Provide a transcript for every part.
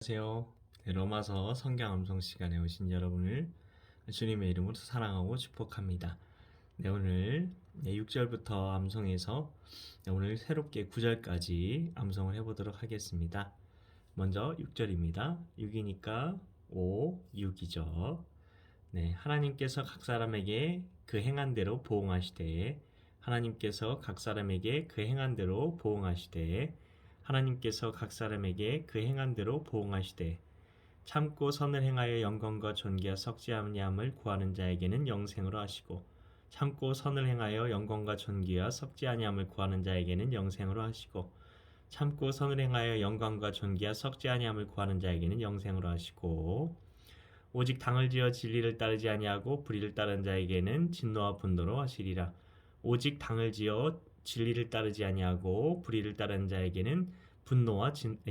안녕하세요. 로마서 성경 암송 시간에 오신 여러분을 주님의 이름으로 사랑하고 축복합니다. 오늘 6절부터 암송해서 오늘 새롭게 9절까지 암송을 해보도록 하겠습니다. 먼저 6절입니다. 6이니까 5, 6이죠. 하나님께서 각 사람에게 그 행한 대로 보응하시되 하나님께서 각 사람에게 그 행한 대로 보응하시되 하나님께서 각 사람에게 그 행한 대로 보응하시되 참고 선을 행하여 영광과 존귀와 썩지 아니함을 구하는 자에게는 영생으로 하시고 참고 선을 행하여 영광과 존귀와 썩지 아니함을 구하는 자에게는 영생으로 하시고 참고 선을 행하여 영광과 존귀와 썩지 아니함을 구하는 자에게는 영생으로 하시고 오직 당을 지어 진리를 따르지 아니하고 불의를 따르는 자에게는 진노와 분노로 하시리라. 오직 당을 지어 진리를 따르지 아니하고 불의를 따르는 자에게는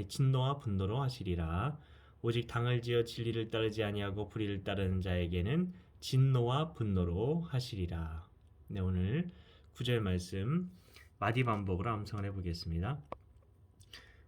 진노와 분노로 하시리라. 오직 당을 지어 진리를 따르지 아니하고 불의를 따르는 자에게는 진노와 분노로 하시리라. 오늘 9절 말씀 마디 반복으로 암송을 해보겠습니다.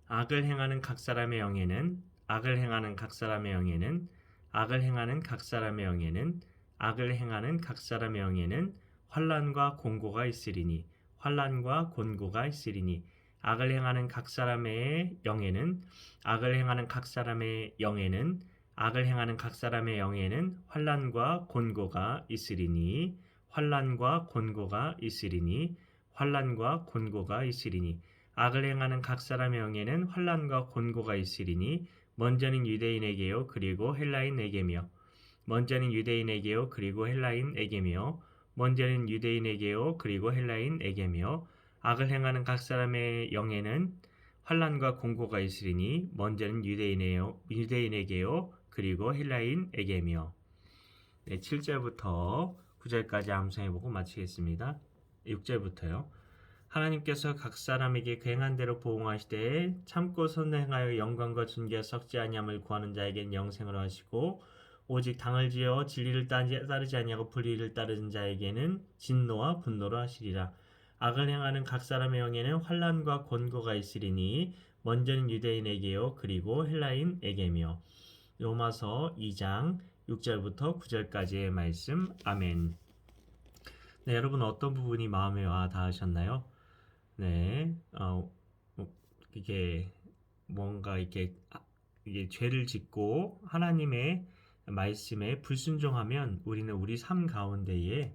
악을 행하는 각 사람의 영에는 악을 행하는 각 사람의 영에는 악을 행하는 각 사람의 영에는 악을 행하는 각 사람의 영에는 환난과 곤고가 있으리니 환난과 곤고가 있으리니 악을 행하는 각 사람의 영에는 악을 행하는 각 사람의 영에는 악을 행하는 각 사람의 영에는 환난과 곤고가 있으리니 환난과 곤고가 있으리니 환난과 곤고가 있으리니 악을 행하는 각 사람의 영에는 환난과 곤고가 있으리니 먼저는 유대인에게요 그리고 헬라인에게며 먼저는 유대인에게요 그리고 헬라인에게며 먼저는 유대인에게요 그리고 헬라인에게며 악을 행하는 각 사람의 영에는 환난과 곤고가 있으리니 먼저는 유대인에게요 그리고 헬라인에게며 7절부터 9절까지 암송해보고 마치겠습니다. 6절부터요. 하나님께서 각 사람에게 그 행한 대로 보응하시되 참고 선을 행하여 영광과 존귀와 썩지 아니함을 구하는 자에게는 영생으로 하시고 오직 당을 지어 진리를 따르지 아니하고 불의를 따르는 자에게는 진노와 분노로 하시리라. 악을 행하는 각 사람의 영에는 환난과 곤고가 있으리니 먼저는 유대인에게요 그리고 헬라인에게며. 로마서 2장 6절부터 9절까지의 말씀. 아멘. 여러분 어떤 부분이 마음에 와 닿으셨나요? 이게 뭔가 이게 죄를 짓고 하나님의 말씀에 불순종하면 우리는 우리 삶 가운데에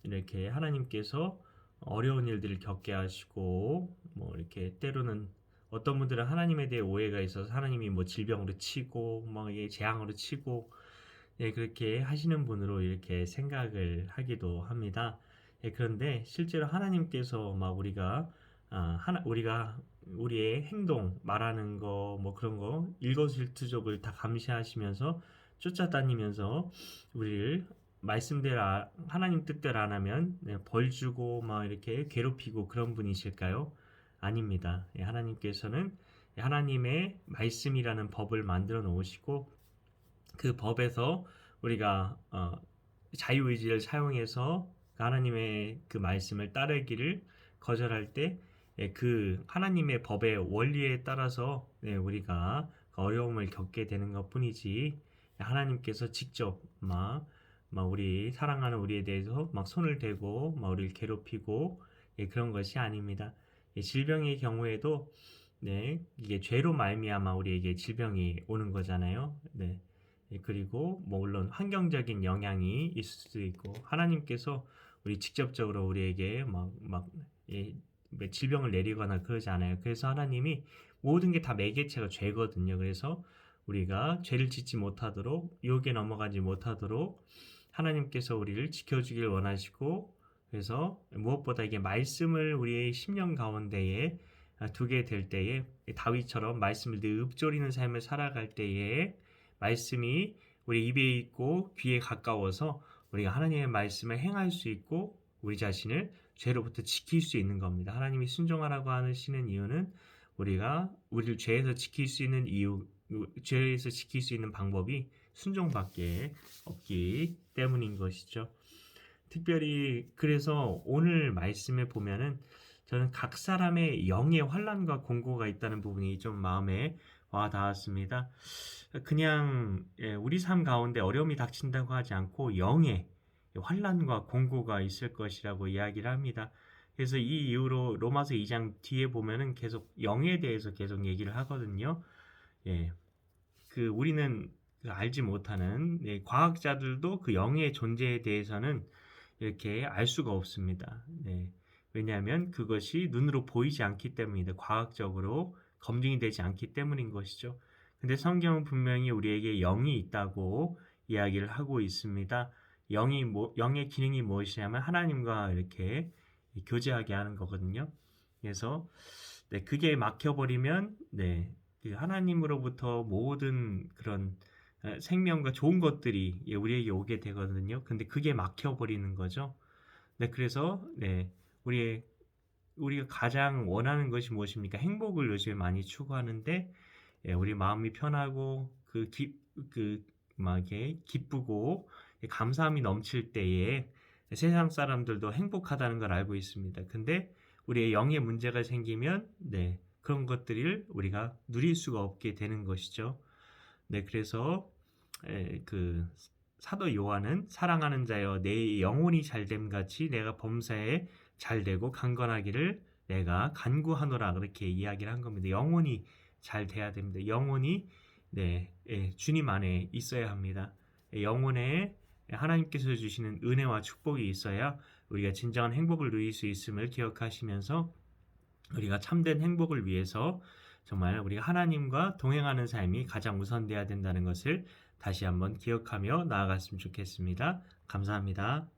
이렇게 하나님께서 어려운 일들을 겪게 하시고 이렇게 때로는 어떤 분들은 하나님에 대해 오해가 있어서 하나님이 질병으로 치고 재앙으로 치고 그렇게 하시는 분으로 이렇게 생각을 하기도 합니다. 그런데 실제로 하나님께서 우리가 우리의 행동, 말하는 거, 그런 거, 일거수일투족을 다 감시하시면서 쫓아다니면서 우리를 말씀대로 하나님 뜻대로 안 하면 벌 주고 이렇게 괴롭히고 그런 분이실까요? 아닙니다. 하나님께서는 하나님의 말씀이라는 법을 만들어 놓으시고 그 법에서 우리가 자유의지를 사용해서 하나님의 그 말씀을 따르기를 거절할 때 그 하나님의 법의 원리에 따라서 우리가 어려움을 겪게 되는 것 뿐이지 하나님께서 직접 우리 사랑하는 우리에 대해서 손을 대고 우리를 괴롭히고 그런 것이 아닙니다. 질병의 경우에도 이게 죄로 말미암아 우리에게 질병이 오는 거잖아요. 그리고 물론 환경적인 영향이 있을 수도 있고 하나님께서 우리 직접적으로 우리에게 질병을 내리거나 그러지 않아요. 그래서 하나님이 모든 게 다 매개체가 죄거든요. 그래서 우리가 죄를 짓지 못하도록 유혹에 넘어가지 못하도록 하나님께서 우리를 지켜주길 원하시고 그래서 무엇보다 이게 말씀을 우리의 심령 가운데에 두게 될 때에 다윗처럼 말씀을 늘 읊조리는 삶을 살아갈 때에 말씀이 우리 입에 있고 귀에 가까워서 우리가 하나님의 말씀을 행할 수 있고 우리 자신을 죄로부터 지킬 수 있는 겁니다. 하나님이 순종하라고 하시는 이유는 우리가 우리를 죄에서 지킬 수 있는 죄에서 지킬 수 있는 방법이 순종밖에 없기 때문인 것이죠. 특별히 그래서 오늘 말씀에 보면은 저는 각 사람의 영의 환난과 공고가 있다는 부분이 좀 마음에 와 닿았습니다. 그냥 우리 삶 가운데 어려움이 닥친다고 하지 않고 영의 환난과 공고가 있을 것이라고 이야기를 합니다. 그래서 이 이후로 로마서 2장 뒤에 보면은 계속 영에 대해서 계속 얘기를 하거든요. 예, 우리는 알지 못하는 과학자들도 그 영의 존재에 대해서는 이렇게 알 수가 없습니다. 네. 왜냐하면 그것이 눈으로 보이지 않기 때문입니다. 과학적으로 검증이 되지 않기 때문인 것이죠. 근데 성경은 분명히 우리에게 영이 있다고 이야기를 하고 있습니다. 영의 기능이 무엇이냐면 하나님과 이렇게 교제하게 하는 거거든요. 그래서 그게 막혀버리면 그 하나님으로부터 모든 그런 생명과 좋은 것들이 우리에게 오게 되거든요. 근데 그게 막혀버리는 거죠. 그래서 우리가 가장 원하는 것이 무엇입니까? 행복을 요즘에 많이 추구하는데 우리 마음이 편하고 막 이렇게 기쁘고 감사함이 넘칠 때에 세상 사람들도 행복하다는 걸 알고 있습니다. 근데 우리의 영의 문제가 생기면 그런 것들을 우리가 누릴 수가 없게 되는 것이죠. 그래서 그 사도 요한은 사랑하는 자여 내 영혼이 잘됨 같이 내가 범사에 잘되고 강건하기를 내가 간구하노라 그렇게 이야기를 한 겁니다. 영혼이 잘 돼야 됩니다. 영혼이 주님 안에 있어야 합니다. 영혼에 하나님께서 주시는 은혜와 축복이 있어야 우리가 진정한 행복을 누릴 수 있음을 기억하시면서 우리가 참된 행복을 위해서 정말 우리가 하나님과 동행하는 삶이 가장 우선돼야 된다는 것을 다시 한번 기억하며 나아갔으면 좋겠습니다. 감사합니다.